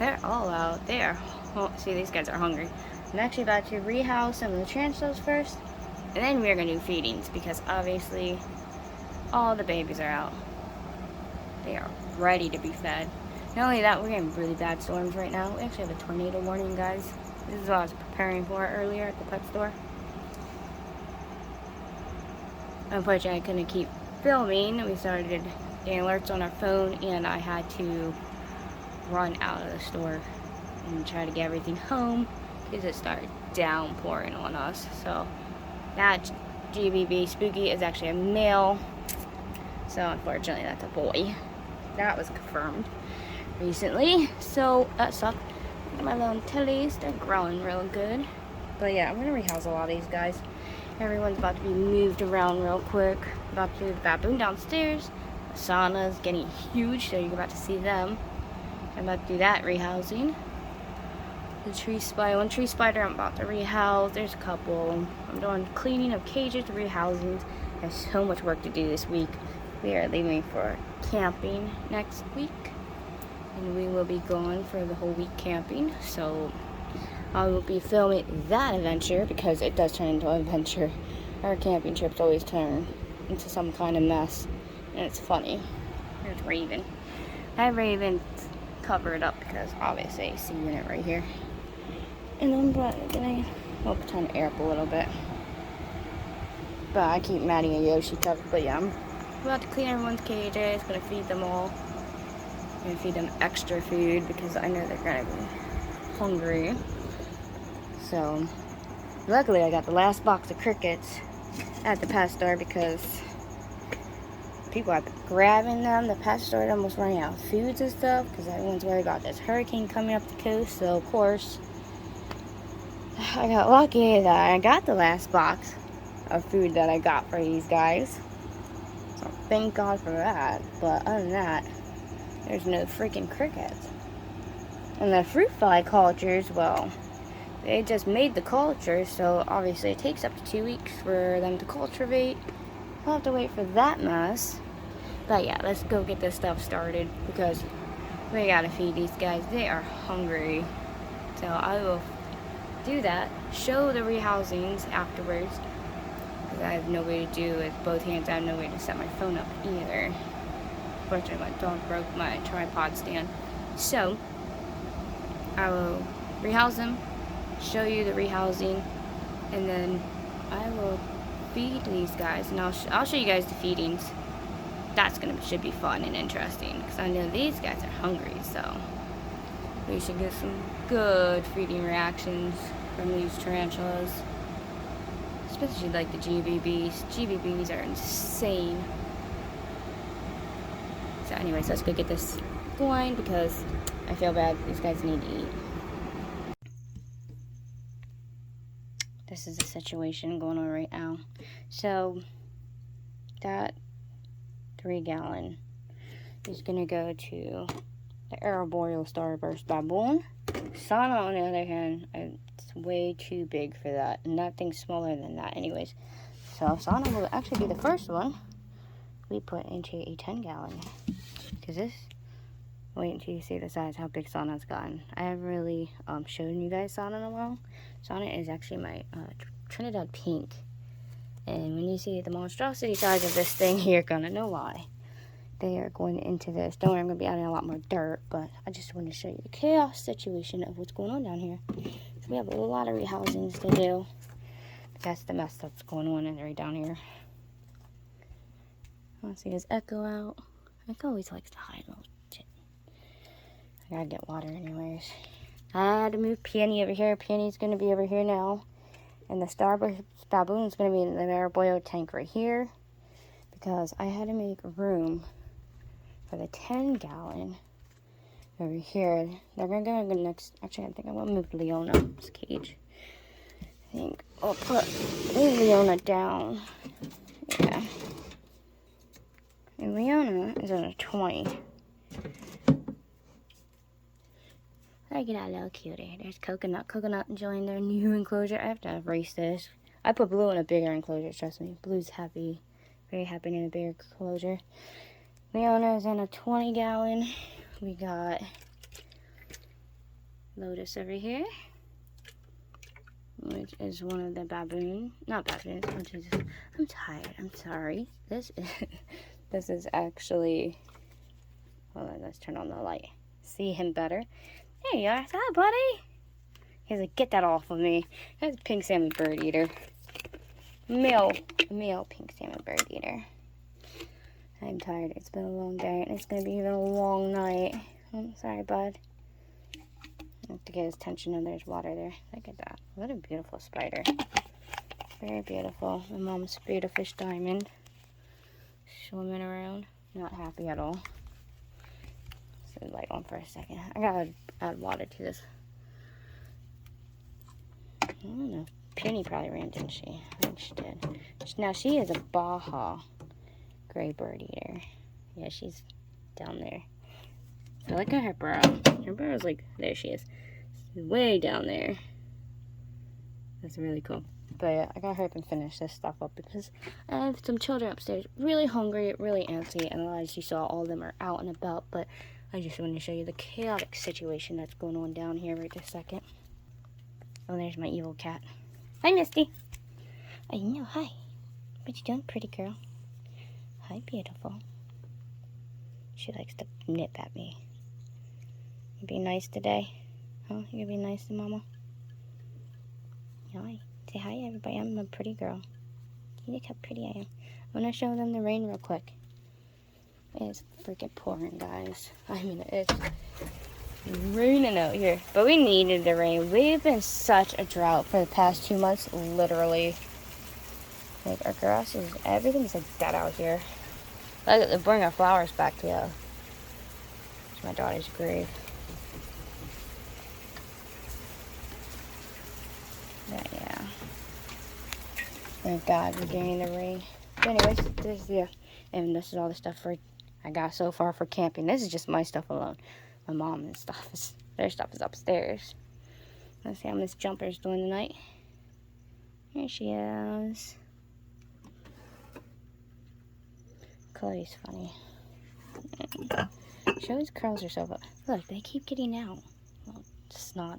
they're all out. They are, see, these guys are hungry. I'm actually about to rehouse some of the tarantulas first, and then we're gonna do feedings because obviously all the babies are out. They are ready to be fed. Not only that, we're getting really bad storms right now. We actually have a tornado warning, guys. This is what I was preparing for earlier at the pet store. Unfortunately, I couldn't keep filming. We started getting alerts on our phone, and I had to run out of the store and try to get everything home because it started downpouring on us. So that GBB Spooky is actually a male. So unfortunately, that's a boy. That was confirmed recently. So that sucked. My little tillies, they're growing real good. But yeah, I'm gonna rehouse a lot of these guys. Everyone's about to be moved around real quick. About to do the baboon downstairs. The sauna's getting huge, so you're about to see them. I'm about to do that rehousing. The tree spider, one tree spider I'm about to rehouse. There's a couple. I'm doing cleaning of cages, rehousings. I have so much work to do this week. We are leaving for camping next week. And we will be gone for the whole week camping. So I will be filming that adventure because it does turn into an adventure. Our camping trips always turn into some kind of mess. And it's funny. There's Raven. I have Raven covered up because obviously I see unit right here. And I'm gonna turn the air up a little bit. But I keep Maddie and Yoshi covered. But yeah, I'm about to clean everyone's cages. Gonna feed them all. Gonna feed them extra food because I know they're gonna be hungry. So luckily I got the last box of crickets at the pet store because people have been grabbing them. The pet store is almost running out of foods and stuff because everyone's worried about this hurricane coming up the coast. So of course I got lucky that I got the last box of food that I got for these guys. So thank God for that. But other than that, there's no freaking crickets. And the fruit fly cultures, well, they just made the cultures, so obviously it takes up to 2 weeks for them to cultivate. I'll have to wait for that mess. But yeah, let's go get this stuff started because we gotta feed these guys. They are hungry. So I will do that, show the rehousings afterwards because I have no way to do it with both hands. I have no way to set my phone up either. Unfortunately, my dog broke my tripod stand. So I will rehouse them, show you the rehousing, and then I will feed these guys, and I'll show you guys the feedings. That's should be fun and interesting because I know these guys are hungry, so we should get some good feeding reactions from these tarantulas, especially like the GBBs. GBBs are insane. So anyways, let's go get this going because I feel bad. These guys need to eat. This is the situation going on right now. So that 3-gallon is gonna go to the arboreal starburst baboon. Sana, on the other hand, it's way too big for that, and that thing's smaller than that anyways. So Sana will actually be the first one we put into a 10-gallon. Because this, wait until you see the size, how big Sana's gotten. I haven't really shown you guys Sana in a while. Sana is actually my Trinidad pink. And when you see the monstrosity size of this thing, you're gonna know why. They are going into this. Don't worry, I'm gonna be adding a lot more dirt, but I just wanted to show you the chaos situation of what's going on down here. So we have a lot of rehousings to do. That's the mess that's going on right down here. I want to see his Echo out. Echo always likes to hide a little shit. I gotta get water anyways. I had to move Peony over here. Peony's gonna be over here now. And the starburst baboon's gonna be in the arboreal tank right here. Because I had to make room for the 10-gallon over here. They're gonna go next. Actually, I think I'm gonna move Leona's cage. I think I'll move Leona down. Yeah. And Leona is on a 20. Look at that little cutie. There's Coconut. Coconut enjoying their new enclosure. I have to erase this. I put Blue in a bigger enclosure, trust me. Blue's happy. Very happy in a bigger enclosure. Leona is in a 20-gallon. We got Lotus over here, which is one of the not baboons, which is, I'm tired, I'm sorry. This is actually, hold on, let's turn on the light. See him better. There you are. Hi, buddy. He's like, get that off of me. That's a pink salmon bird eater. Male pink salmon bird eater. I'm tired. It's been a long day, and it's going to be even a long night. I'm sorry, bud. I have to get his attention, and there's water there. Look at that. What a beautiful spider. Very beautiful. My mom's beta fish diamond. Swimming around. Not happy at all. Set the light on for a second. I gotta add water to this. I don't know. Puny probably ran, didn't she? I think she did. Now, she is a Baja gray bird eater. Yeah, she's down there. So look at her burrow. Her burrow's like, there she is. She's way down there. That's really cool. But yeah, I gotta hurry up and finish this stuff up because I have some children upstairs, really hungry, really antsy, and as you saw, all of them are out and about. But I just wanted to show you the chaotic situation that's going on down here right this second. Oh, there's my evil cat. Hi, Misty. I know, hi. What you doing, pretty girl? Hi, beautiful. She likes to nip at me. You be nice today? Huh? You gonna be nice to Mama? Hi. Say hi, everybody. I'm a pretty girl. Look how pretty I am. I'm gonna show them the rain real quick. It's freaking pouring, guys. I mean, it's raining out here. But we needed the rain. We've been such a drought for the past 2 months, literally. Like, our grass is, everything's like dead out here. Like, they bring our flowers back to it's my daughter's grave. But yeah. Thank God we're getting the rain. But anyways, this is all the stuff I got so far for camping. This is just my stuff alone. My mom and their stuff is upstairs. Let's see how Miss Jumper's doing tonight. Here she is. Chloe's funny. She always curls herself up. Look, they keep getting out. Well, snot.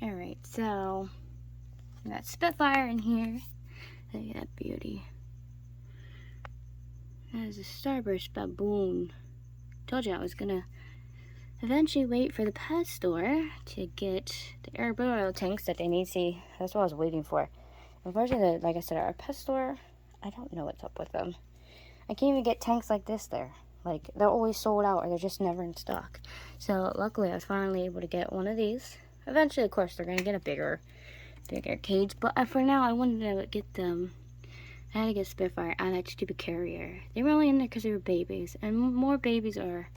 Alright, so we got Spitfire in here. Look at that beauty. That is a starburst baboon. Told you I was gonna eventually wait for the pet store to get the arboreal tanks that they need. See, that's what I was waiting for. Unfortunately, like I said, our pet store, I don't know what's up with them. I can't even get tanks like this there. Like, they're always sold out or they're just never in stock. So, luckily, I was finally able to get one of these. Eventually, of course, they're going to get a bigger cage. But for now, I wanted to get them. I had to get Spitfire and that stupid carrier. They were only in there because they were babies. And more babies are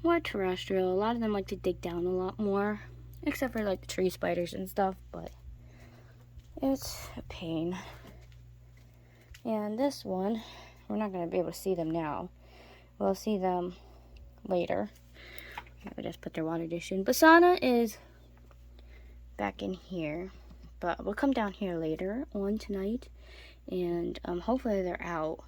more terrestrial. A lot of them like to dig down a lot more. Except for, like, the tree spiders and stuff. But it's a pain. And this one, we're not going to be able to see them now. We'll see them later. I just put their water dish in. Basana is back in here. But we'll come down here later on tonight. And hopefully they're out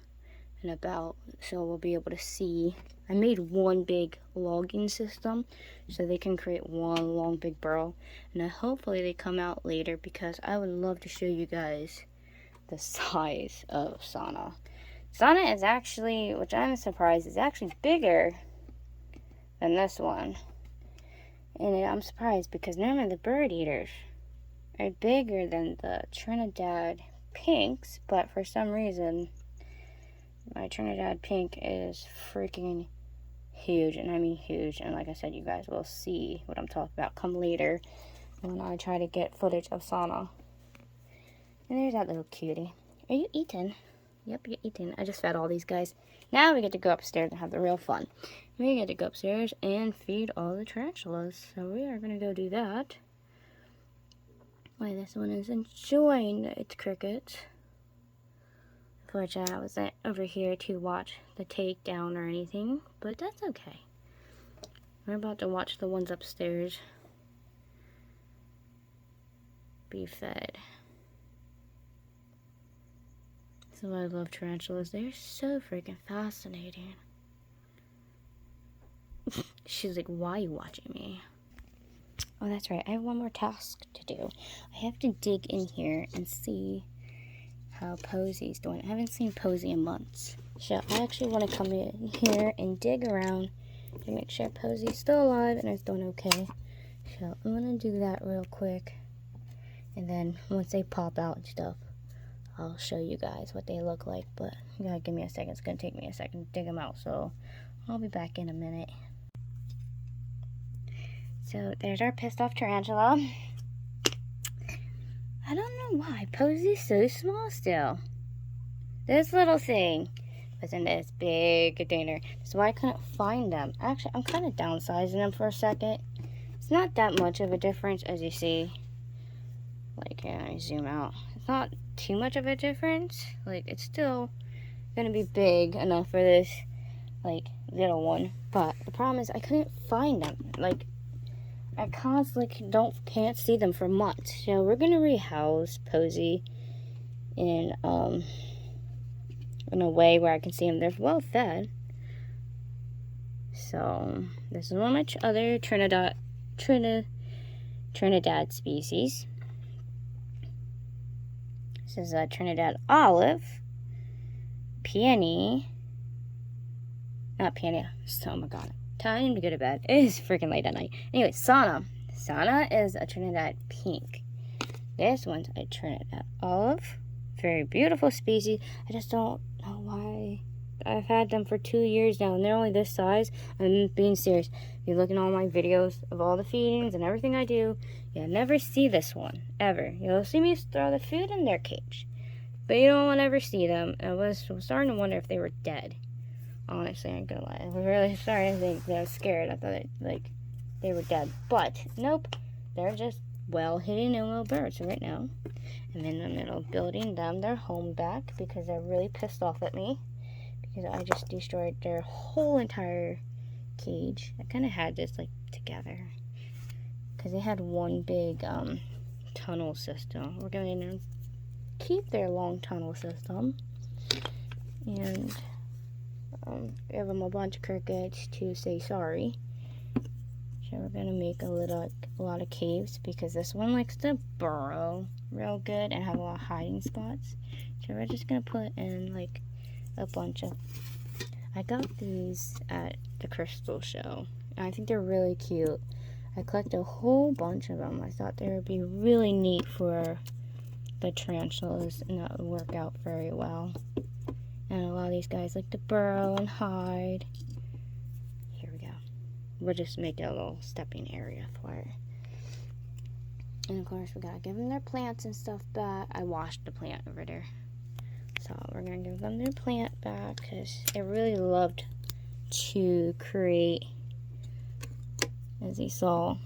and about. So we'll be able to see. I made one big logging system. So they can create one long big burrow. And hopefully they come out later. Because I would love to show you guys the size of Sana. Sana is actually, which I'm surprised, is actually bigger than this one. And I'm surprised because normally the bird eaters are bigger than the Trinidad pinks, but for some reason, my Trinidad pink is freaking huge, and I mean huge. And like I said, you guys will see what I'm talking about come later when I try to get footage of Sana. And there's that little cutie. Are you eating? Yep, you're eating. I just fed all these guys. Now we get to go upstairs and have the real fun. We get to go upstairs and feed all the tarantulas. So we are going to go do that. Why, this one is enjoying its crickets. Unfortunately, I wasn't over here to watch the takedown or anything, but that's okay. We're about to watch the ones upstairs be fed. So I love tarantulas. They're so freaking fascinating. She's like, why are you watching me? Oh, that's right. I have one more task to do. I have to dig in here and see how Posy's doing. I haven't seen Posy in months. So I actually want to come in here and dig around to make sure Posy's still alive and is doing okay. So I'm going to do that real quick. And then once they pop out and stuff, I'll show you guys what they look like. But you gotta give me a second. It's going to take me a second to dig them out. So I'll be back in a minute. So there's our pissed off tarantula. I don't know why Posy's so small still. This little thing was in this big container. That's why I couldn't find them. Actually, I'm kind of downsizing them for a second. It's not that much of a difference, as you see. Like, yeah, I zoom out. It's not too much of a difference. Like, it's still gonna be big enough for this, like, little one. But the problem is I couldn't find them. Like, I constantly can't see them for months. So we're gonna rehouse Posy in a way where I can see them. They're well fed. So this is one of my other Trinidad species. This is a Trinidad olive, peony, not peony. Oh my god. Time to go to bed. It is freaking late at night. Anyway, Sana. Sana is a Trinidad pink. This one's a Trinidad olive. Very beautiful species. I just don't know why. I've had them for 2 years now, and they're only this size. I'm being serious. If you look at all my videos of all the feedings and everything I do, you'll never see this one, ever. You'll see me throw the food in their cage, but you don't ever see them. I was starting to wonder if they were dead. Honestly, I ain't gonna lie. I was really starting to think that I was scared. I thought they were dead. But, nope. They're just well hidden in little birds right now. I'm in the middle of building them their home back because they're really pissed off at me. Because I just destroyed their whole entire cage. I kind of had this, like, together. Because they had one big tunnel system. We're going to keep their long tunnel system. And give them a bunch of crickets to say sorry. So we're gonna make a lot of caves because this one likes to burrow real good and have a lot of hiding spots. So we're just gonna put in like a bunch of. I got these at the crystal show, and I think they're really cute. I collected a whole bunch of them. I thought they would be really neat for the tarantulas, and that would work out very well. And a lot of these guys like to burrow and hide. Here we go. We'll just make a little stepping area for it. And of course, we gotta give them their plants and stuff back. I washed the plant over there. So we're gonna give them their plant back because it really loved to create, as you saw.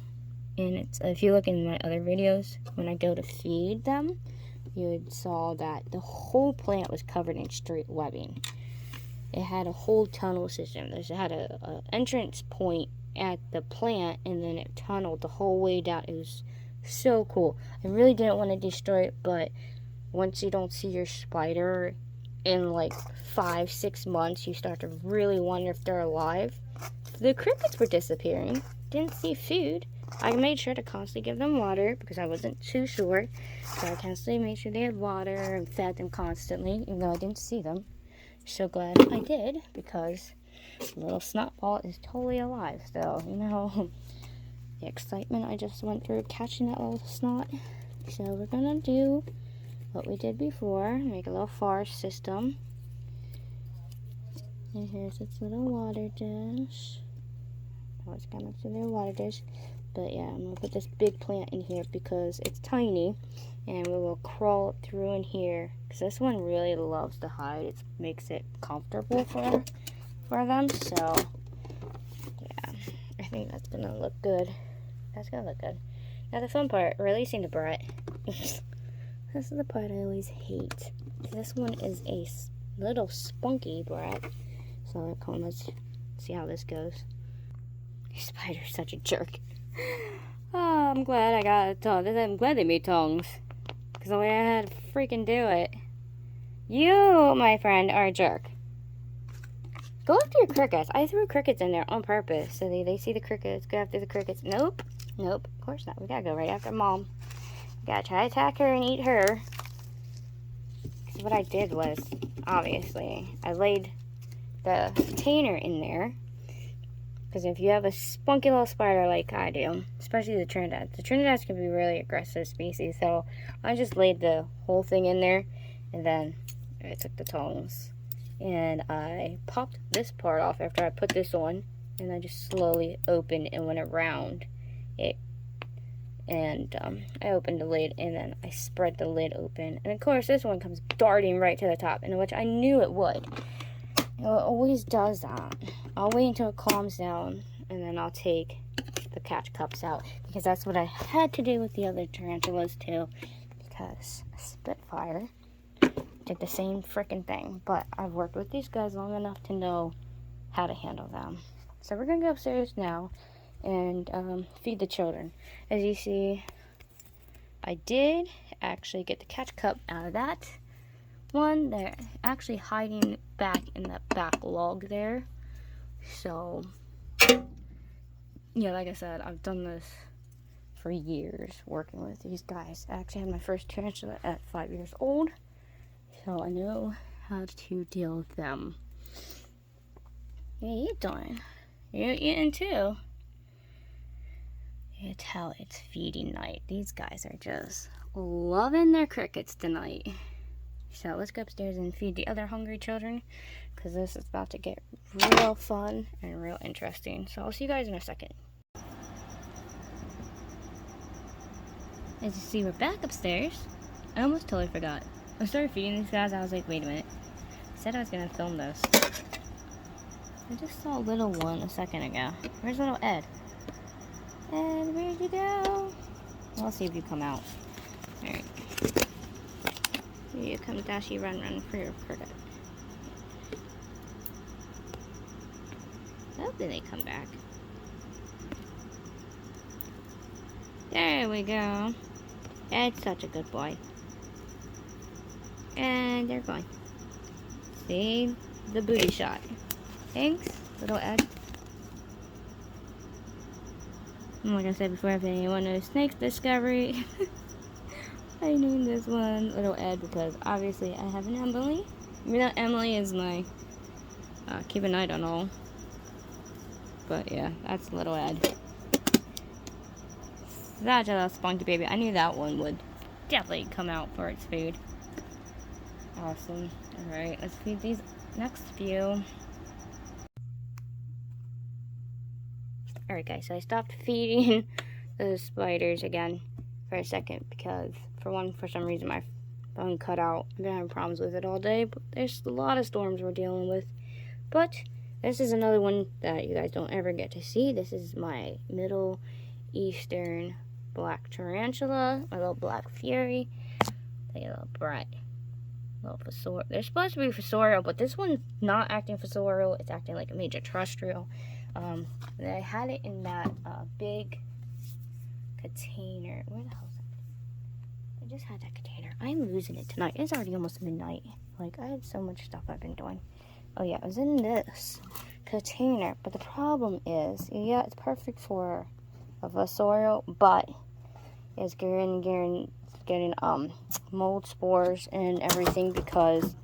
And it's, if you look in my other videos, when I go to feed them, you saw that the whole plant was covered in straight webbing. It had a whole tunnel system. It had a entrance point at the plant, and then it tunneled the whole way down. It was so cool. I really didn't want to destroy it, but once you don't see your spider in like 5-6 months, you start to really wonder if they're alive. The crickets were disappearing. Didn't see food. I made sure to constantly give them water because I wasn't too sure. So I constantly made sure they had water and fed them constantly, even though I didn't see them. So glad I did because little snotball is totally alive. So, you know, the excitement I just went through catching that little snot. So we're going to do what we did before, make a little forest system. And here's its little water dish. Oh, it's coming to their water dish. But yeah, I'm going to put this big plant in here because it's tiny. And we will crawl through in here. Because this one really loves to hide. It makes it comfortable for them. So, yeah. I think that's going to look good. That's going to look good. Now the fun part, releasing the brat. This is the part I always hate. This one is a little spunky brat. So let's see how this goes. Spider's such a jerk. Oh, I'm glad I got a tongue. I'm glad they made tongues. Because the way I had to freaking do it. You, my friend, are a jerk. Go after your crickets. I threw crickets in there on purpose. So they see the crickets, go after the crickets. Nope. Nope. Of course not. We gotta go right after Mom. We gotta try to attack her and eat her. So what I did was, obviously, I laid the container in there. Because if you have a spunky little spider like I do, especially the Trinidad can be a really aggressive species. So I just laid the whole thing in there, and then I took the tongs and I popped this part off after I put this on, and I just slowly opened and went around it. And I opened the lid, and then I spread the lid open. And of course, this one comes darting right to the top, in which I knew it would. It always does that. I'll wait until it calms down, and then I'll take the catch cups out, because that's what I had to do with the other tarantulas too, because Spitfire did the same freaking thing. But I've worked with these guys long enough to know how to handle them. So we're gonna go upstairs now and feed the children. As you see, I did actually get the catch cup out of that one. They're actually hiding back in the back log there. So yeah, like I said, I've done this for years, working with these guys. I actually had my first tarantula at 5 years old, so I know how to deal with them. What are you doing? You're eating too. You can tell it's feeding night. These guys are just loving their crickets tonight. So let's go upstairs and feed the other hungry children, because this is about to get real fun and real interesting. So I'll see you guys in a second. As you see, we're back upstairs. I almost totally forgot. I started feeding these guys. I was like, wait a minute. I said I was going to film this. I just saw a little one a second ago. Where's little Ed? Ed, where'd you go? I'll see if you come out. Alright. Here you come, Dashy, run for your cricket. Hopefully they come back. There we go. Ed's such a good boy. And they're going. See? The booty shot. Thanks, little Ed. And like I said before, if anyone knows Snake Discovery, I named this one Little Ed because obviously I have an Emily. You know, Emily is my keep an eye on all. But yeah, that's Little Ed. Such a little spunky baby. I knew that one would definitely come out for its food. Awesome. Alright, let's feed these next few. Alright guys, so I stopped feeding the spiders again for a second because for some reason my phone cut out. I've been having problems with it all day, but there's a lot of storms we're dealing with. But this is another one that you guys don't ever get to see. This is my Middle Eastern black tarantula, my little black fury. Take a little bright. Little fossorial. They're supposed to be fossorial, but this one's not acting fossorial. It's acting like a major terrestrial. I had it in that big container. Where the hell is it? I just had that container. I'm losing it tonight. It's already almost midnight. Like, I have so much stuff I've been doing. Oh yeah, it was in this container. But the problem is, yeah, it's perfect for a fossorial, but it's getting mold spores and everything because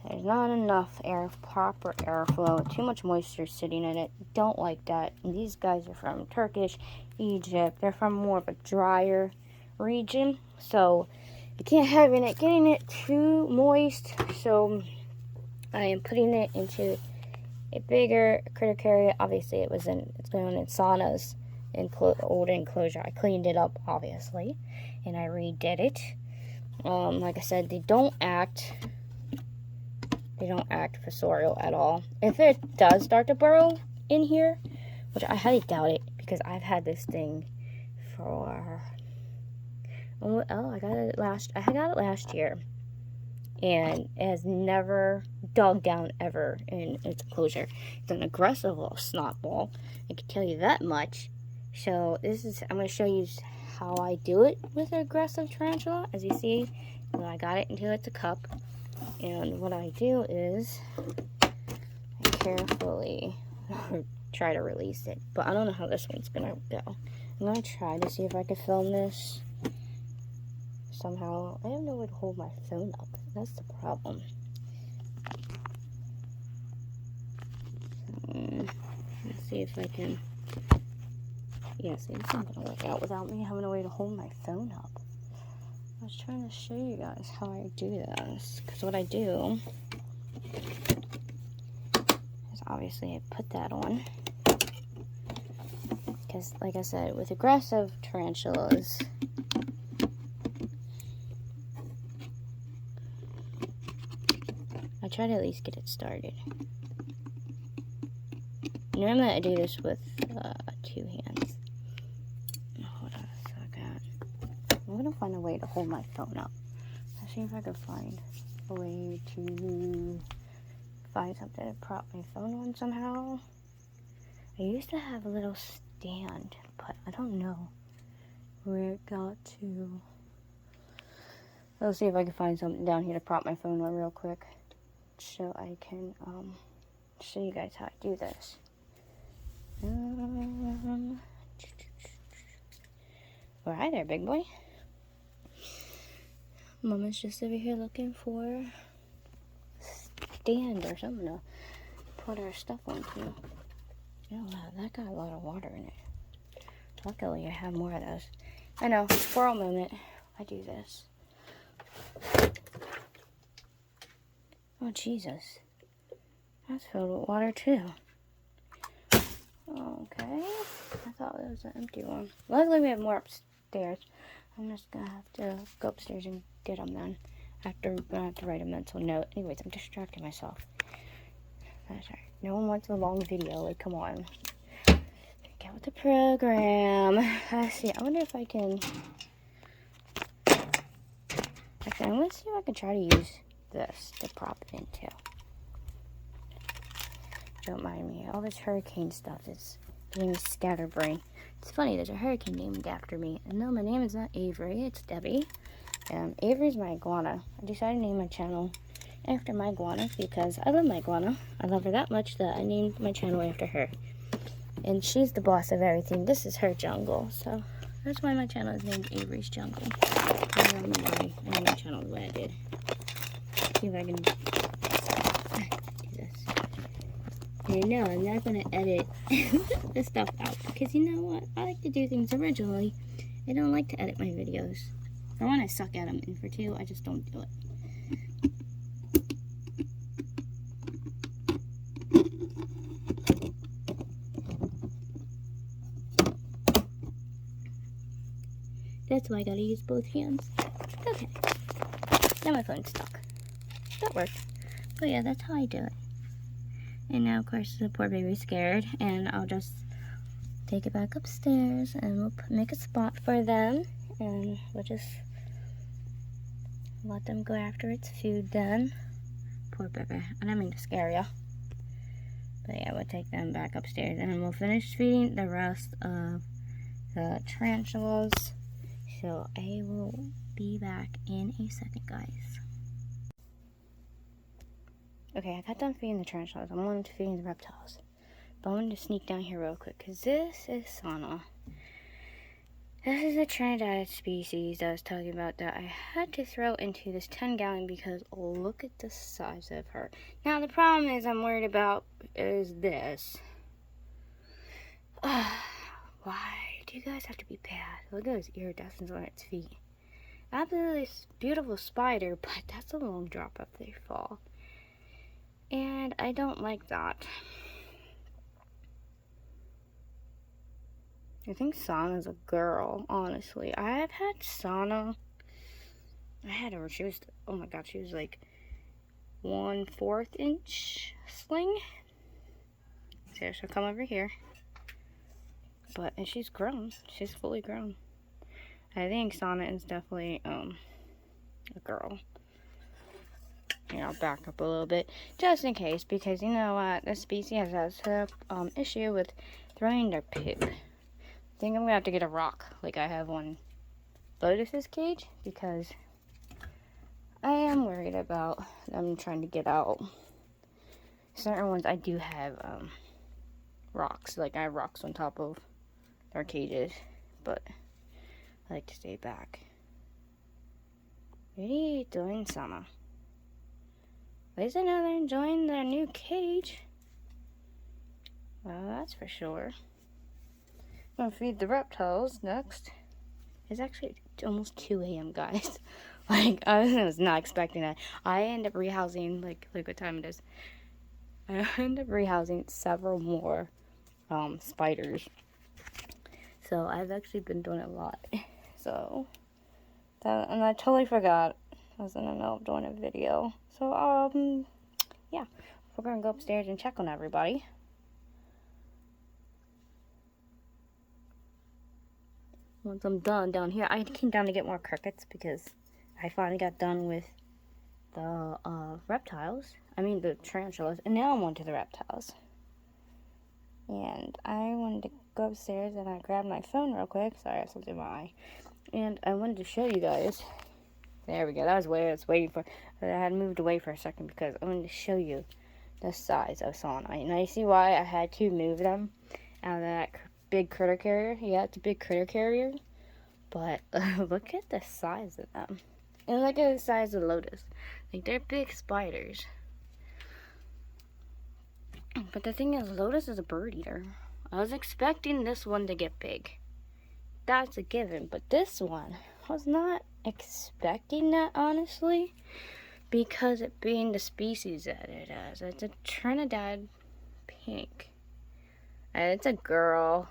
there's not enough proper airflow, too much moisture sitting in it. Don't like that. And these guys are from Turkish, Egypt. They're from more of a drier region, so you can't have getting it too moist. So I am putting it into a bigger critter carrier. Obviously, it's going in saunas in old enclosure. I cleaned it up, obviously, and I redid it. Like I said, they don't act fossorial at all. If it does start to burrow in here, which I highly doubt it, because I've had this thing for I got it last year, and it has never dug down ever in its enclosure. It's an aggressive little snot ball, I can tell you that much. So I'm going to show you how I do it with an aggressive tarantula. As you see, I got it into it's a cup, and what I do is I carefully try to release it. But I don't know how this one's gonna go. I'm gonna try to see if I can film this somehow. I have no way to hold my phone up. That's the problem. Let's see if I can. Yeah, see, this isn't gonna work out without me having a way to hold my phone up. I was trying to show you guys how I do this. Because what I do is obviously I put that on. Because, like I said, with aggressive tarantulas, I try to at least get it started. Normally I do this with 2 hands. Hold on a second. I'm gonna find a way to hold my phone up. Let's see if I can find a way to find something to prop my phone on somehow. I used to have a little stand, but I don't know where it got to. Let's see if I can find something down here to prop my phone on real quick, so I can show you guys how I do this. Well, hi there, big boy. Mama's just over here looking for a stand or something to put our stuff onto. Oh, wow, that got a lot of water in it. Luckily, I have more of those. I know, for a moment, I do this. Oh, Jesus. That's filled with water, too. Okay. I thought it was an empty one. Luckily, we have more upstairs. I'm just going to have to go upstairs and get them then. After, I'm going to have to write a mental note. Anyways, I'm distracting myself. That's right. No one wants a long video. Like, come on. Get with the program. Let's see. I wonder if I can... Actually, I'm going to see if I can try to use this to prop it into. Don't mind me. All this hurricane stuff is giving me scatterbrain. It's funny, there's a hurricane named after me. And no, my name is not Avery, it's Debbie. Avery's my iguana. I decided to name my channel after my iguana because I love my iguana. I love her that much that I named my channel after her. And she's the boss of everything. This is her jungle, so that's why my channel is named Avery's Jungle. I don't know why I named my channel the way I did. See if I can do this. And no, I'm not going to edit this stuff out because you know what? I like to do things originally. I don't like to edit my videos. For one, I suck at them, and for two, I just don't do it. That's why I gotta use both hands. Okay. Now my phone's stuck. That worked. But yeah, that's how I do it. And now, of course, the poor baby's scared, and I'll just take it back upstairs, and we'll make a spot for them, and we'll just let them go after its food then. Poor baby. I don't mean to scare ya. But yeah, we'll take them back upstairs, and then we'll finish feeding the rest of the tarantulas. So I will be back in a second, guys. Okay, I got done feeding the tarantulas. I'm on to feeding the reptiles. But I wanted to sneak down here real quick because this is Sana. This is a Trinidad species that I was talking about that I had to throw into this 10-gallon because look at the size of her. Now the problem is I'm worried about is this. Why do you guys have to be bad? Look at those iridescence on its feet. Absolutely beautiful spider, but that's a long drop if they fall. And I don't like that. I think Sana's a girl, honestly. I have had Sana. I had her, she was, oh my god, she was like 1/4 inch sling. So she'll come over here. But, and she's grown. She's fully grown. I think Sana is definitely, a girl. Here, I'll back up a little bit, just in case, because you know what, this species has a issue with throwing their poop. I think I'm gonna have to get a rock, like I have on Lotus's cage, because I am worried about them trying to get out. certain ones I do have rocks. Like I have rocks on top of their cages, but I like to stay back. What are you doing, Sama? At least I know they're enjoying their new cage. Well, that's for sure. I'm gonna feed the reptiles next. It's actually almost 2 a.m., guys. Like, I was not expecting that. I end up rehousing, like what time it is. I end up rehousing several more spiders. So, I've actually been doing a lot. So, and I totally forgot I was in the middle of doing a video. So, yeah. We're gonna go upstairs and check on everybody. Once I'm done down here, I came down to get more crickets because I finally got done with the reptiles. I mean the tarantulas, and now I'm on to the reptiles. And I wanted to go upstairs and I grabbed my phone real quick. Sorry, I have something in my eye. And I wanted to show you guys. There we go. That was what I was waiting for. But I had moved away for a second because I wanted to show you the size of Sana. And I see why I had to move them out of that big critter carrier. Yeah, it's a big critter carrier. But look at the size of them. And look at the size of Lotus. Like, they're big spiders. But the thing is, Lotus is a bird eater. I was expecting this one to get big. That's a given. But this one, I was not expecting that, honestly. Because it being the species that it is. It's a Trinidad pink. And it's a girl.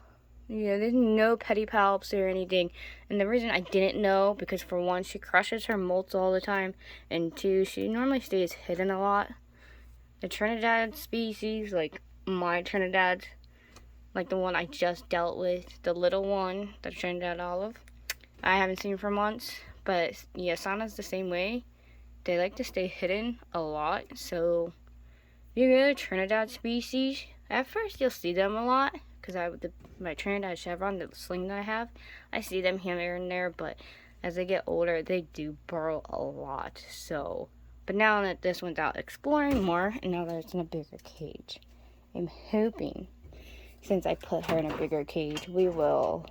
Yeah, there's no pedipalps or anything. And the reason I didn't know, because for one, she crushes her molts all the time. And two, she normally stays hidden a lot. The Trinidad species, like my Trinidad, like the one I just dealt with, the little one, the Trinidad olive, I haven't seen for months. But yeah, Sana's the same way. They like to stay hidden a lot. So if you go to Trinidad species, at first you'll see them a lot. Because my Trinidad chevron, the sling that I have, I see them here and there, but as they get older, they do burrow a lot. So, but now that this one's out exploring more, and now that it's in a bigger cage, I'm hoping, since I put her in a bigger cage, we will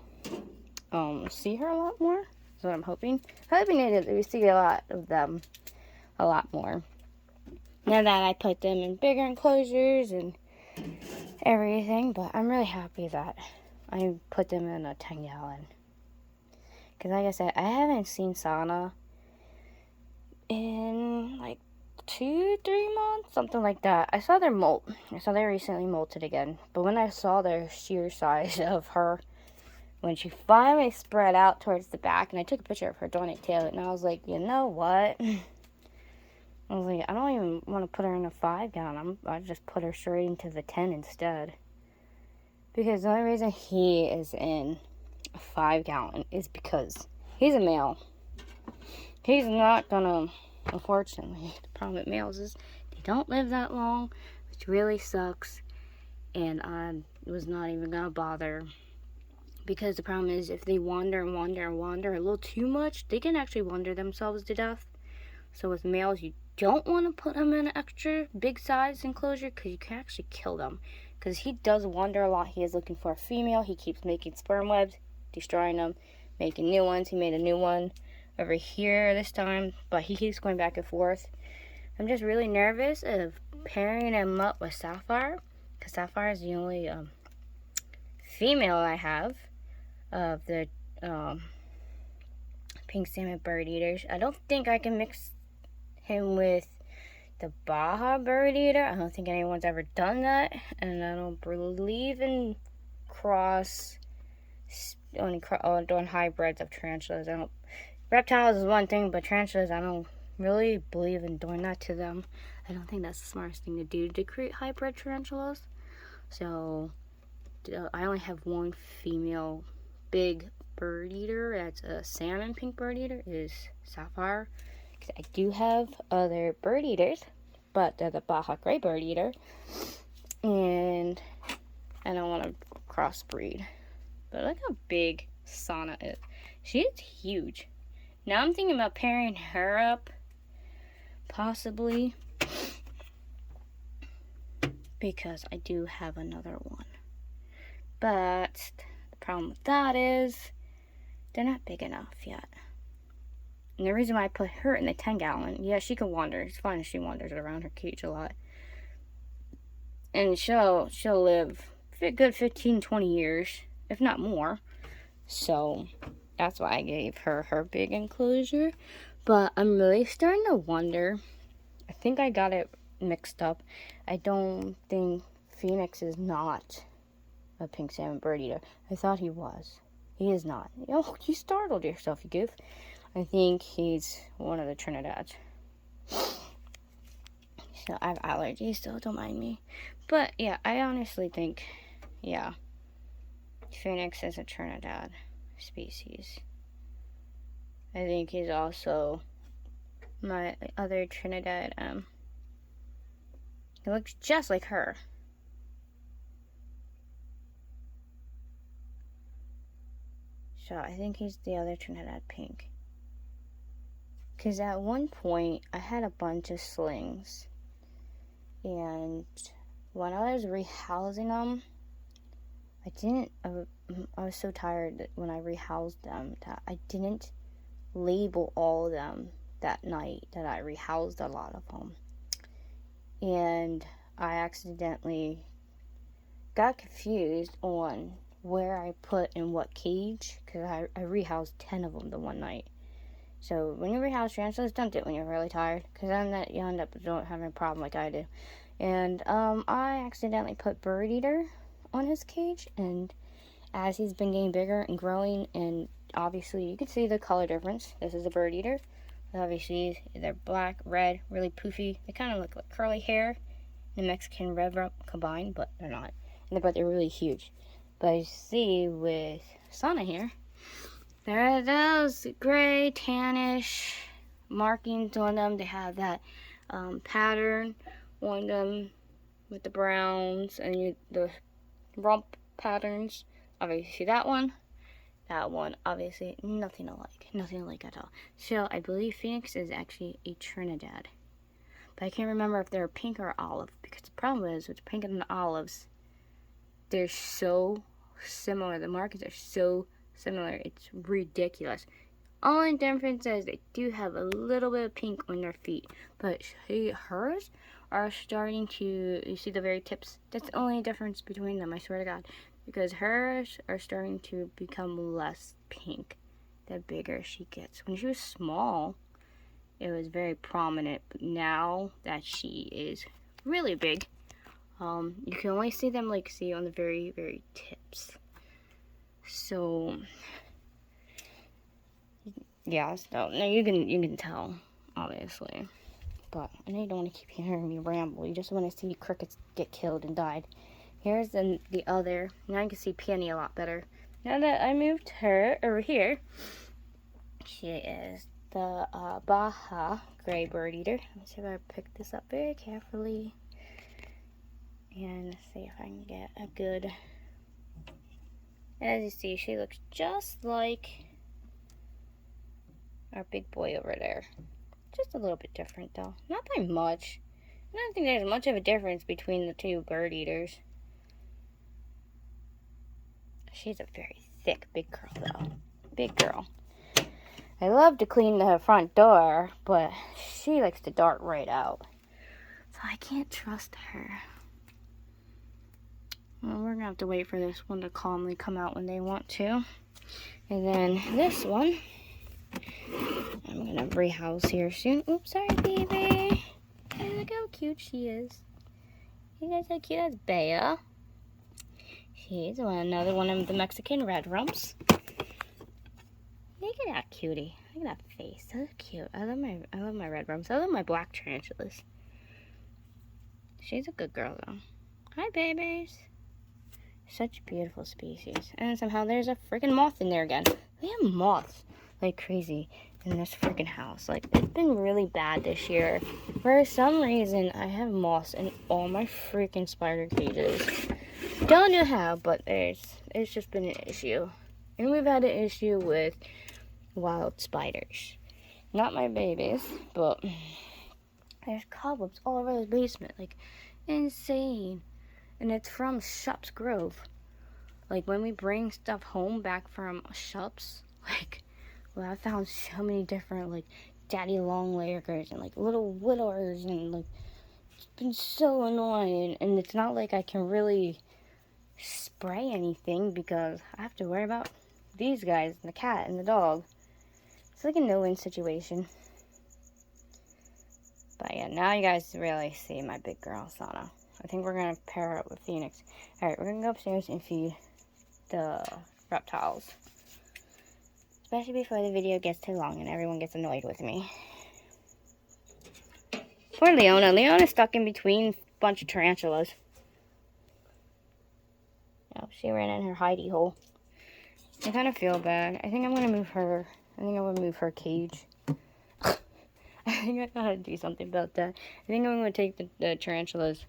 see her a lot more. That's what I'm hoping. Hoping that we see a lot of them, a lot more. Now that I put them in bigger enclosures and everything, but I'm really happy that I put them in a 10-gallon. Because like I said, I haven't seen Sana in like 2-3 months, something like that. I saw their molt. I saw they recently molted again. But when I saw the sheer size of her, when she finally spread out towards the back, and I took a picture of her doing it too, and I was like, you know what? I was like, I don't even want to put her in a 5-gallon. I just put her straight into the 10 instead. Because the only reason he is in a 5-gallon is because he's a male. He's not gonna, unfortunately, the problem with males is they don't live that long, which really sucks. And I was not even gonna bother. Because the problem is, if they wander and wander and wander a little too much, they can actually wander themselves to death. So with males, you don't want to put him in an extra big size enclosure because you can actually kill them. Because he does wander a lot. He is looking for a female. He keeps making sperm webs, destroying them, making new ones. He made a new one over here this time, but he keeps going back and forth. I'm just really nervous of pairing him up with Sapphire, because Sapphire is the only female I have of the pink salmon bird eaters. I don't think I can mix him with the Baja bird eater. I don't think anyone's ever done that, and I don't believe in doing hybrids of tarantulas. Reptiles is one thing, but tarantulas, I don't really believe in doing that to them. I don't think that's the smartest thing to do to create hybrid tarantulas. So I only have one female big bird eater. That's a salmon pink bird eater, is Sapphire. I do have other bird eaters, but they're the Baja Gray bird eater, and I don't want to crossbreed. But look how big Sana is. She is huge. Now I'm thinking about pairing her up, possibly. because I do have another one. But the problem with that is they're not big enough yet. And the reason why I put her in the 10-gallon, yeah, she can wander. It's fine if she wanders around her cage a lot. And she'll live a good 15, 20 years, if not more. So that's why I gave her big enclosure. But I'm really starting to wonder. I think I got it mixed up. I don't think Phoenix is not a pink salmon bird eater. I thought he was. He is not. Oh, you startled yourself, you goof. I think he's one of the Trinidad. So I have allergies, so don't mind me. But yeah, I honestly think, yeah, Phoenix is a Trinidad species. I think he's also my other Trinidad. He looks just like her. So I think he's the other Trinidad pink. Because at one point, I had a bunch of slings. And when I was rehousing them, I was so tired that when I rehoused them that I didn't label all of them that night that I rehoused a lot of them. And I accidentally got confused on where I put in what cage, because I rehoused 10 of them the one night. So when you rehouse tarantulas, don't do it when you're really tired, because then you end up having a problem like I do. And I accidentally put bird eater on his cage, and as he's been getting bigger and growing, and obviously you can see the color difference. This is a bird eater. Obviously they're black, red, really poofy. They kind of look like curly hair and Mexican red rump combined, but they're not. But they're really huge. But you see with Sana here, there are those gray, tannish markings on them. They have that pattern on them with the browns and the rump patterns. Obviously that one, obviously nothing alike at all. So I believe Phoenix is actually a Trinidad. But I can't remember if they're pink or olive, because the problem is with pink and the olives, they're so similar. The markings are so similar. It's ridiculous. Only difference is they do have a little bit of pink on their feet, but hers are starting to, you see the very tips? That's the only difference between them, I swear to God. Because hers are starting to become less pink the bigger she gets. When she was small, it was very prominent, but now that she is really big, you can only see them on the very, very tips. So yeah, so now you can tell, obviously. But I know you don't want to keep hearing me ramble. You just want to see crickets get killed and died. Here's the other. Now you can see Peony a lot better. Now that I moved her over here, she is the Baja Gray Bird Eater. Let me see if I pick this up very carefully and see if I can get a good. As you see, she looks just like our big boy over there. Just a little bit different though. Not by much. I don't think there's much of a difference between the two bird eaters. She's a very thick, big girl though. Big girl. I love to clean the front door, but she likes to dart right out. So I can't trust her. Well, we're going to have to wait for this one to calmly come out when they want to. And then this one, I'm going to rehouse here soon. Oops, sorry, baby. Hey, look how cute she is. You guys how cute? That's Bea. She's another one of the Mexican red rumps. Look at that cutie. Look at that face. So cute. I love my red rumps. I love my black tarantulas. She's a good girl though. Hi babies. Such beautiful species. And somehow there's a freaking moth in there again. We have moths like crazy in this freaking house. Like, it's been really bad this year. For some reason, I have moths in all my freaking spider cages. Don't know how, but it's just been an issue. And we've had an issue with wild spiders. Not my babies, but there's cobwebs all over the basement. Like, insane. and it's from Shops Grove. Like, when we bring stuff home back from Shops, like, well, I found so many different, like, daddy long-leggers and, like, little whittlers, and, like, it's been so annoying. And it's not like I can really spray anything because I have to worry about these guys, and the cat, and the dog. It's like a no-win situation. But yeah, now you guys really see my big girl, Sana. I think we're going to pair her up with Phoenix. Alright, we're going to go upstairs and feed the reptiles. Especially before the video gets too long and everyone gets annoyed with me. Poor Leona. Leona's stuck in between a bunch of tarantulas. Oh, she ran in her hidey hole. I kind of feel bad. I think I'm going to move her. I think I'm going to move her cage. I think I gotta do something about that. I think I'm going to take the tarantulas,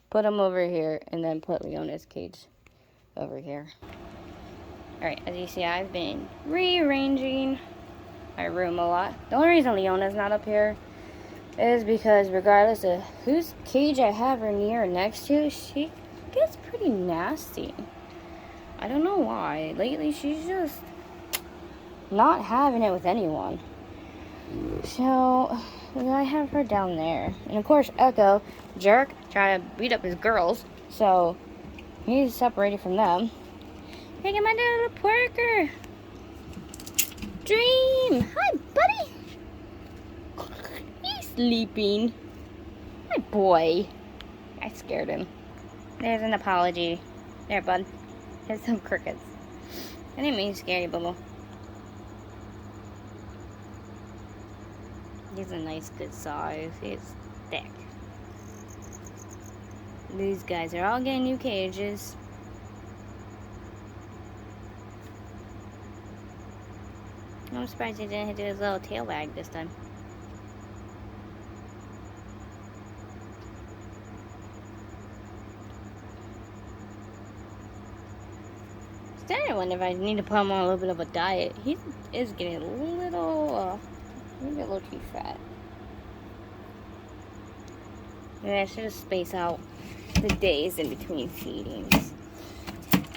put them over here, and then put Leona's cage over here. Alright, as you see, I've been rearranging my room a lot. The only reason Leona's not up here is because regardless of whose cage I have her near or next to, she gets pretty nasty. I don't know why. Lately, she's just not having it with anyone. So, I have her down there. And of course, Echo, jerk, trying to beat up his girls. So, he's separated from them. Hey, get my little porker. Dream. Hi, buddy. He's sleeping. Hi, boy. I scared him. There's an apology. There, bud. Here's some crickets. I didn't mean to scare you, Bubble. He's a nice, good size. He's thick. These guys are all getting new cages. I'm surprised he didn't do his little tail wag this time. Starting to wonder if I need to put him on a little bit of a diet. He is getting a little, maybe a little too fat. Maybe I should just space out the days in between feedings.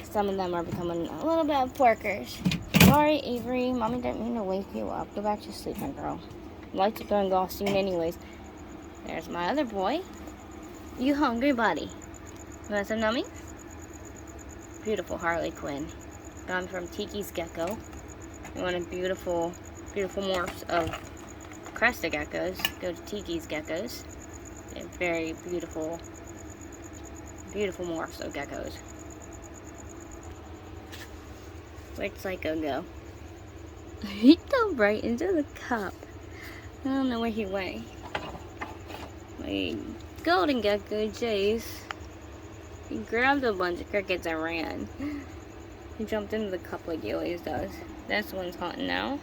Some of them are becoming a little bit of porkers. Sorry, Avery. Mommy didn't mean to wake you up. Go back to sleep, my girl. Lights are going to go off soon anyways. There's my other boy. You hungry, buddy? You want some nummies? Beautiful Harley Quinn. Got him from Tiki's Gecko. You want a beautiful, beautiful morphs of crested geckos. Go to Tiki's Geckos. They're very beautiful, beautiful morphs of geckos. Where'd Psycho go? He fell right into the cup. I don't know where he went. My golden gecko, Jace. He grabbed a bunch of crickets and ran. He jumped into the cup like he always does. This one's hunting now.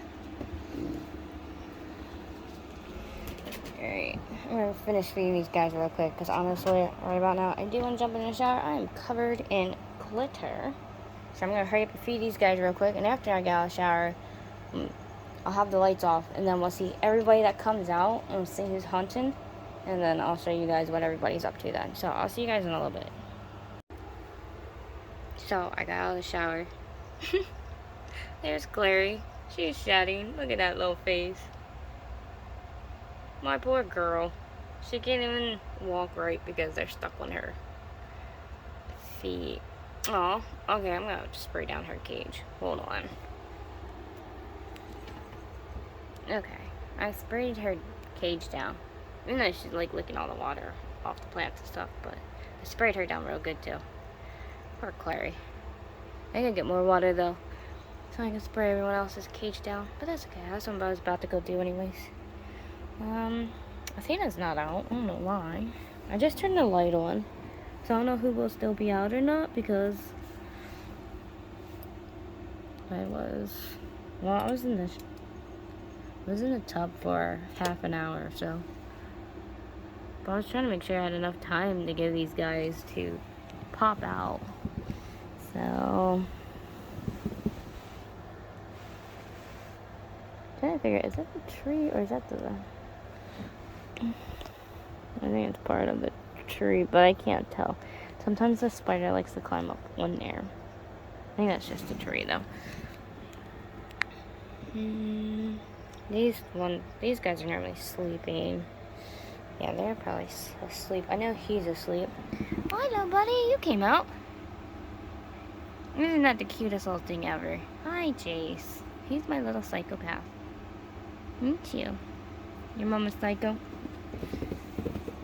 Alright, I'm gonna finish feeding these guys real quick because honestly, right about now, I do want to jump in the shower. I am covered in glitter. So I'm gonna hurry up and feed these guys real quick, and after I get out of the shower, I'll have the lights off, and then we'll see everybody that comes out and we'll see who's hunting, and then I'll show you guys what everybody's up to then. So I'll see you guys in a little bit. So I got out of the shower. There's Clary. She's shedding. Look at that little face. My poor girl. She can't even walk right because they're stuck on her feet. Oh, okay, I'm gonna spray down her cage. Hold on. Okay, I sprayed her cage down. Even though she's like licking all the water off the plants and stuff, but I sprayed her down real good too. Poor Clary. I gotta get more water though, so I can spray everyone else's cage down. But that's okay, that's what I was about to go do anyways. Athena's not out. I don't know why. I just turned the light on, so I don't know who will still be out or not because I was in the tub for half an hour or so. But I was trying to make sure I had enough time to give these guys to pop out. So, trying to figure, is that the tree or is that the? I think it's part of the tree, but I can't tell. So Sometimes the spider likes to climb up one there. I think that's just a tree though. These guys are normally sleeping. Yeah, they're probably asleep. I know he's asleep. Oh, hello, buddy. You came out. Isn't that the cutest little thing ever? Hi, Jace. He's my little psychopath. Me too. Your mom is psycho?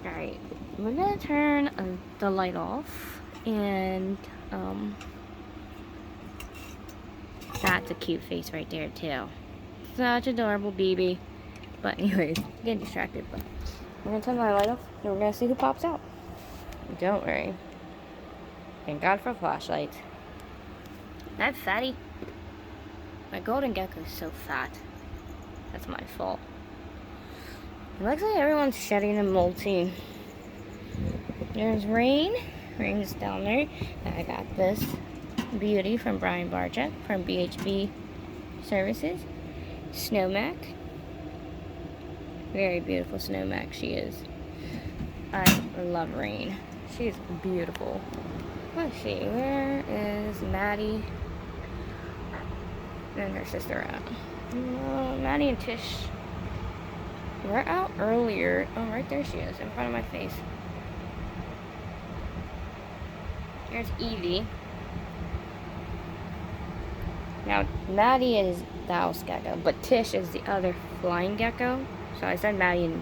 Alright. We're gonna turn the light off. And, that's a cute face right there, too. Such adorable baby. But anyways, getting distracted. But we're gonna turn my light off and we're gonna see who pops out. Don't worry. Thank God for flashlights. That fatty. My golden gecko is so fat. That's my fault. It looks like everyone's shedding and molting. There's Rain. Rain's down there. And I got this beauty from Brian Barja from BHB Services. Snowmac. Very beautiful Snowmac she is. I love Rain. She's beautiful. Let's see, where is Maddie and her sister at? Maddie and Tish were out earlier. Oh, right there she is, in front of my face. Here's Evie. Now, Maddie is the house gecko, but Tish is the other flying gecko. So I said Maddie and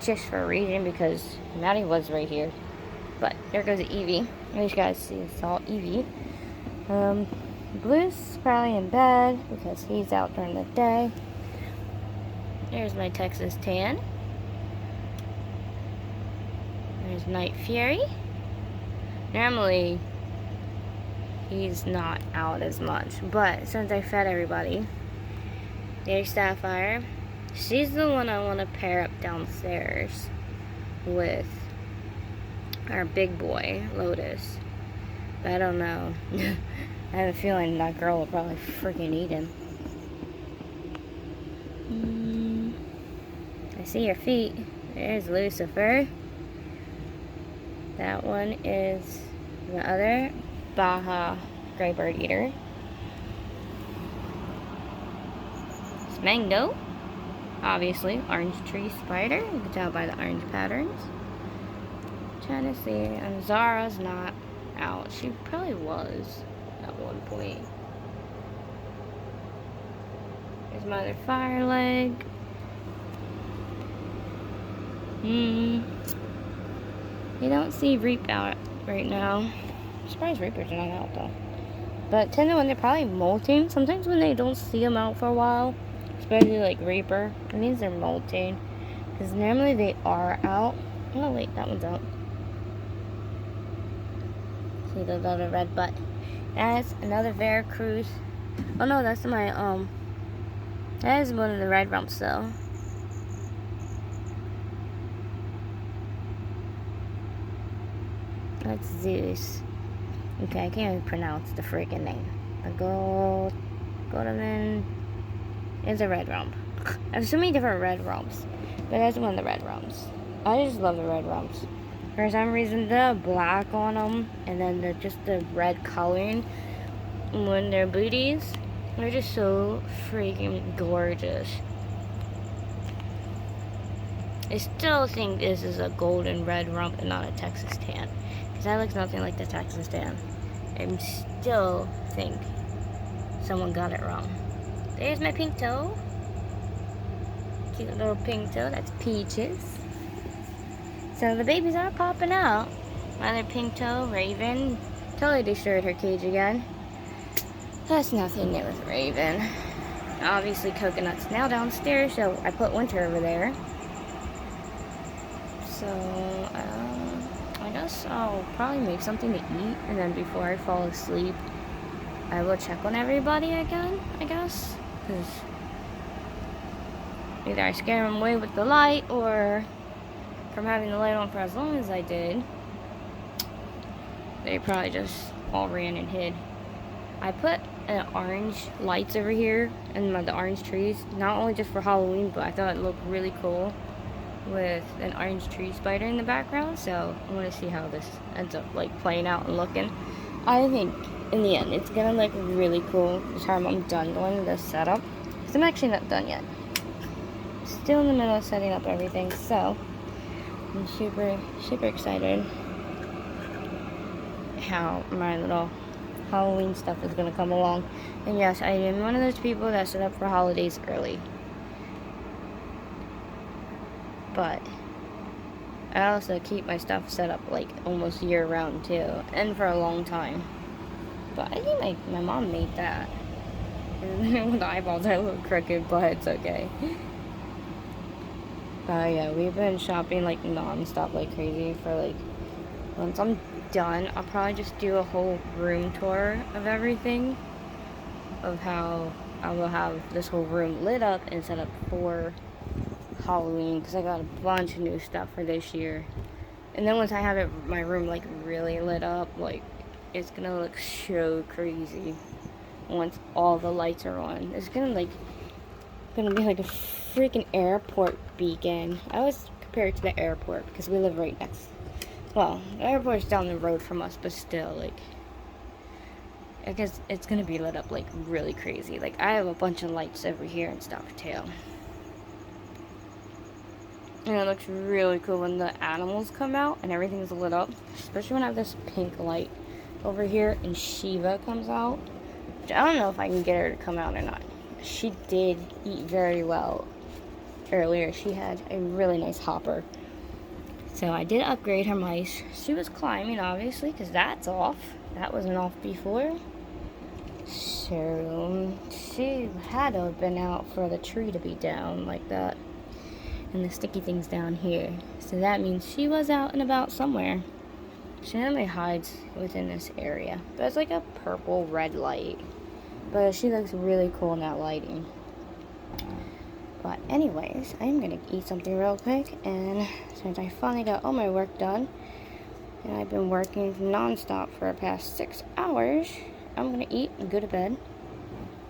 Tish for a reason because Maddie was right here. But there goes Evie. As you guys see, it's all Evie. Blue's probably in bed because he's out during the day. There's my Texas Tan. There's Night Fury. Normally, he's not out as much, but since I fed everybody, there's Sapphire. She's the one I want to pair up downstairs with our big boy, Lotus. But I don't know. I have a feeling that girl will probably freaking eat him. I see your feet. There's Lucifer. That one is the other Baja Gray Bird Eater. It's Mango. Obviously, Orange Tree Spider. You can tell by the orange patterns. Trying to see, and Zara's not out. She probably was at one point. There's my other fire leg. You don't see Reap out right now. I'm surprised Reapers are not out though. But tend to when they're probably molting. Sometimes when they don't see them out for a while, especially like Reaper, it means they're molting. Because normally they are out. Oh wait, that one's out. See the little red butt. That's another Veracruz. Oh no, that's my that is one of the red rumps though. That's Zeus. Okay, I can't even pronounce the freaking name. A Golden is a red rump. I have so many different red rumps, but that's one of the red rumps. I just love the red rumps. For some reason, the black on them, and then just the red coloring when they're booties, they're just so freaking gorgeous. I still think this is a golden red rump and not a Texas Tan. Because that looks nothing like the Texas Tan. I still think someone got it wrong. There's my pink toe. Cute little pink toe. That's Peaches. So the babies are popping out. My other pink toe, Raven. Totally destroyed her cage again. That's nothing new with Raven. Obviously Coconut's now downstairs, so I put Winter over there. So, I guess I'll probably make something to eat, and then before I fall asleep, I will check on everybody again, I guess. Because either I scare them away with the light, or from having the light on for as long as I did, they probably just all ran and hid. I put orange lights over here and the orange trees, not only just for Halloween, but I thought it looked really cool. with an orange tree spider in the background, so I want to see how this ends up like playing out and looking. I think in the end it's gonna look really cool the time I'm done going to this setup, because I'm actually not done yet. Still in the middle of setting up everything, so I'm super excited how my little Halloween stuff is gonna come along. And yes, I am one of those people that set up for holidays early, but I also keep my stuff set up like almost year round too, and for a long time. But I think my mom made that. The eyeballs are a little crooked, but it's okay. But yeah, we've been shopping like non-stop like crazy for like, once I'm done, I'll probably just do a whole room tour of everything, of how I will have this whole room lit up and set up for Halloween, because I got a bunch of new stuff for this year. And then once I have my room like really lit up, like it's gonna look so crazy once all the lights are on. It's gonna be like a freaking airport beacon. I always compare it to the airport because we live right next. Well, the airport's down the road from us, but still, like, I guess it's gonna be lit up like really crazy. Like, I have a bunch of lights over here and stuff too. And it looks really cool when the animals come out and everything's lit up. Especially when I have this pink light over here and Shiva comes out. Which I don't know if I can get her to come out or not. She did eat very well earlier. She had a really nice hopper. So I did upgrade her mice. She was climbing, obviously, because that's off. That wasn't off before. So she had to have been out for the tree to be down like that. And the sticky thing's down here. So that means she was out and about somewhere. She normally hides within this area. But it's like a purple red light. But she looks really cool in that lighting. But anyways, I'm gonna eat something real quick, and since I finally got all my work done, and I've been working non-stop for the past 6 hours, I'm gonna eat and go to bed.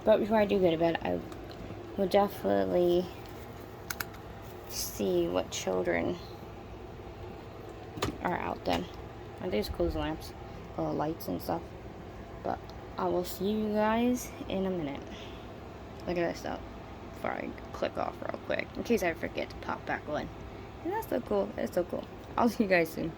But before I do go to bed, I will definitely see what children are out then. I just close lamps, lights and stuff. But I will see you guys in a minute. Look at this though, before I click off real quick, in case I forget to pop back on. And that's so cool. That's so cool. I'll see you guys soon.